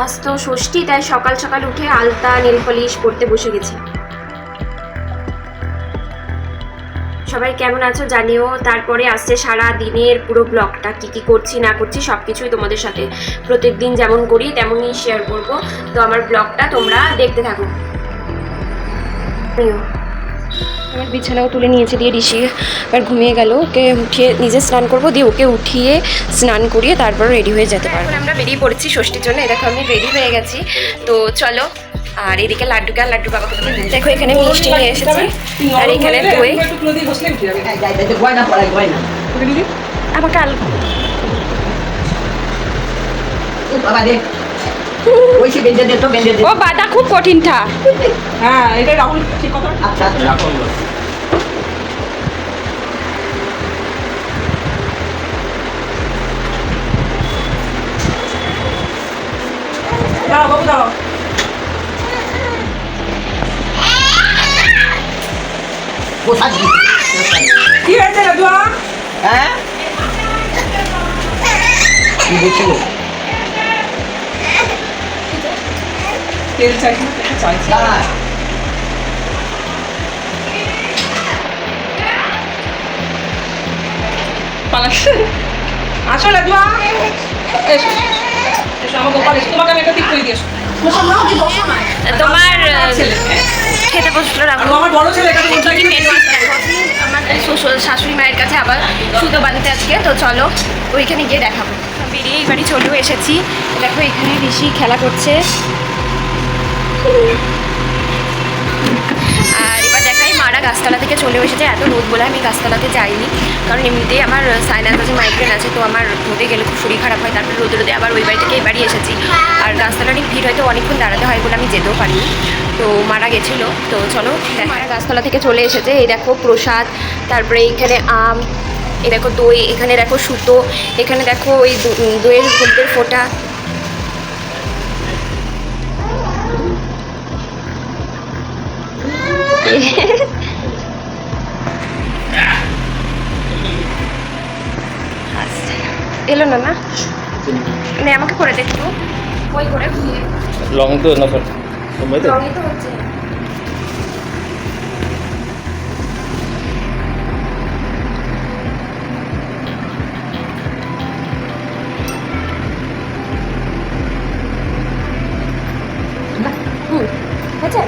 আজ তো ষষ্ঠী, তাই সকাল সকাল উঠে আলতা নেল পলিশ পরতে বসে গেছি। সবাই কেমন আছো জানিও। তারপরে আসছে সারা দিনের পুরো ব্লগটা, কি কি করছি না করছি সব কিছুই তোমাদের সাথে প্রত্যেকদিন যেমন করি তেমনই শেয়ার করব। তো আমার ব্লগটা তোমরা দেখতে থাকো। আমার বিছানাও তুলে নিয়েছে, দিয়ে ঋষি এবার ঘুমিয়ে গেল। ওকে উঠিয়ে নিজে স্নান করবো, দিয়ে ওকে উঠিয়ে স্নান করিয়ে তারপর রেডি হয়ে যেতে পারবো। আমরা বেরিয়ে পড়েছি ষষ্ঠীর জন্য। দেখো আমি রেডি হয়ে গেছি, তো চলো। আর এদিকে লাড্ডুকে আর লাড্ডু বাবাকে দেখো এখানে মিষ্টি নিয়ে এসেছি, আর এখানে দই। আমাকে আলু ও বাটা খুব কঠিন থা। হ্যাঁ এটা রাহুল ঠিক কথা। আচ্ছা দাও বাবু দাও। কি হয়েছে রাজুয়া? হ্যাঁ কি বলছিল? তেল চাইছি না, তেল চাইছি না পালাস। আসো রাজুয়া, এসো এসো আমার গোপাল, এসো তোমাকে আমি একটা ঠিক করে দিয়েছো। তোমার খেতে বসলো রাখো। আমার বড় ছেলে এখানে বসে কি মেনু আছে দেখো। আমাদের শাশুড়ি মায়ের কাছে আবার সুতো বাঁধতে আজকে, তো চলো ওইখানে গিয়ে দেখাবো। বেরিয়ে এই বাড়ি চলেও এসেছি। দেখো এখানে ঋষি খেলা করছে। আর এবার দেখাই মারা গাছতলা থেকে চলেও এসেছে। এত রোদ বলে আমি গাছতলাতে যাইনি, কারণ এমনিতেই আমার সাইনাস আছে, মাইগ্রেন আছে, তো আমার রোদে গেলে খুব শরীর খারাপ হয়। তারপরে রোদে রোদে আবার ওই বাড়ি থেকে এই বাড়ি এসেছি। আর গাছতলাটি ভিড় হয়তো অনেকক্ষণ দাঁড়াতে হয় বলে আমি যেতেও পারিনি, তো মারা গেছিলো। তো চলো মারা গাছতলা থেকে চলে এসেছে। এই দেখো প্রসাদ, তারপরে এইখানে আম, এই দেখো দই, এখানে দেখো সুতো, এখানে দেখো ওই দইয়ের হলদের ফোঁটা। এলো না না মানে আমাকে করে দেখতো ওই করে ঘুরিয়ে লং তো না স্যার সময় তো রঙই তো হচ্ছে। হয়েছে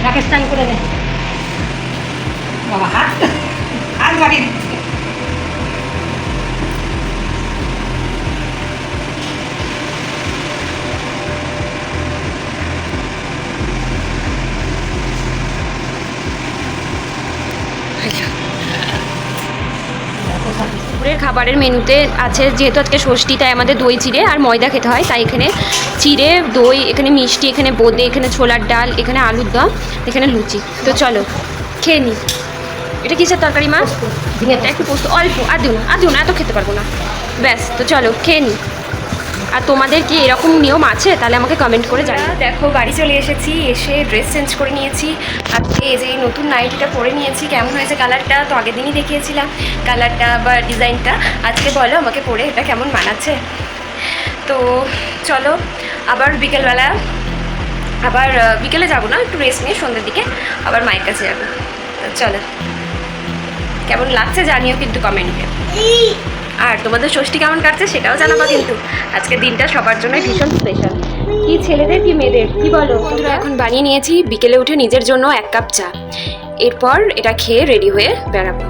পাকিস্তান করে দে বাবা। হাত হাত বাড়ি দুপুরের খাবারের মেনুতে আছে, যেহেতু আজকে ষষ্ঠী তাই আমাদের দই চিড়ে আর ময়দা খেতে হয়, তাই এখানে চিড়ে দই, এখানে মিষ্টি, এখানে বোঁদে, এখানে ছোলার ডাল, এখানে আলুর দম, এখানে লুচি। তো চলো খেয়ে নিই। এটা কিসের তরকারি মা? এটা একটু পোস্ত, অল্প, আর দিও না এত খেতে পারবো না। ব্যাস, তো চলো খেয়ে নিই। আর তোমাদের কি এরকম নিয়ম আছে তাহলে আমাকে কমেন্ট করে জানাও। দেখো বাড়ি চলে এসেছি, এসে ড্রেস চেঞ্জ করে নিয়েছি। আজকে এই যে নতুন নাইটিটা পরে নিয়েছি। কেমন হয়েছে কালারটা? তো আগের দিনই দেখিয়েছিলাম কালারটা বা ডিজাইনটা। আজকে বলো আমাকে পরে এটা কেমন মানাচ্ছে। তো চলো আবার বিকেলবেলা, আবার বিকেলে যাবো না, একটু রেস্ট নিয়ে সন্ধ্যের দিকে আবার মায়ের কাছে যাবো। তো চলো, কেমন লাগছে জানিও কিন্তু কমেন্টে। আর তোমাদের ষষ্ঠী কেমন কাটছে সেটাও জানাবো কিন্তু। আজকের দিনটা সবার জন্য ভীষণ স্পেশাল, কি ছেলেদের কি মেয়েদের, কি বলো? এখন বানিয়ে নিয়েছি বিকেলে উঠে নিজের জন্য 1 কাপ চা। এরপর এটা খেয়ে রেডি হয়ে বেড়াবো।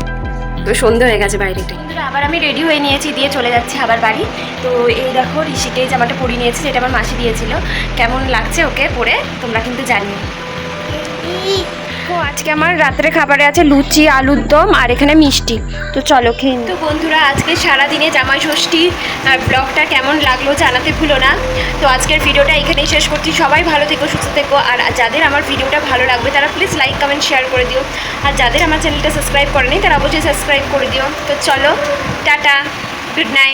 তো সন্ধ্যে হয়ে গেছে বাইরেটাই। আবার আমি রেডি হয়ে নিয়েছি, দিয়ে চলে যাচ্ছি আবার বাড়ি। তো এই দেখো ঋষিকে এই জামাটা পরিয়ে নিয়েছি, যেটা আমার মাসি দিয়েছিল। কেমন লাগছে ওকে পরে তোমরা কিন্তু জানিও। ও আজকে আমার রাত্রে খাবারে আছে লুচি আলুর দম আর এখানে মিষ্টি। তো চলো খেয়ে নিই। তো বন্ধুরা আজকে সারাদিনে জামাই ষষ্ঠী ব্লগটা কেমন লাগলো জানাতে ভুলো না। তো আজকের ভিডিওটা এখানেই শেষ করছি। সবাই ভালো থেকো, সুস্থ থেকো। আর যাদের আমার ভিডিওটা ভালো লাগবে তারা প্লিজ লাইক কমেন্ট শেয়ার করে দিও। আর যাদের আমার চ্যানেলটা সাবস্ক্রাইব করেনি তারা অবশ্যই সাবস্ক্রাইব করে দিও। তো চলো টাটা, গুড নাইট।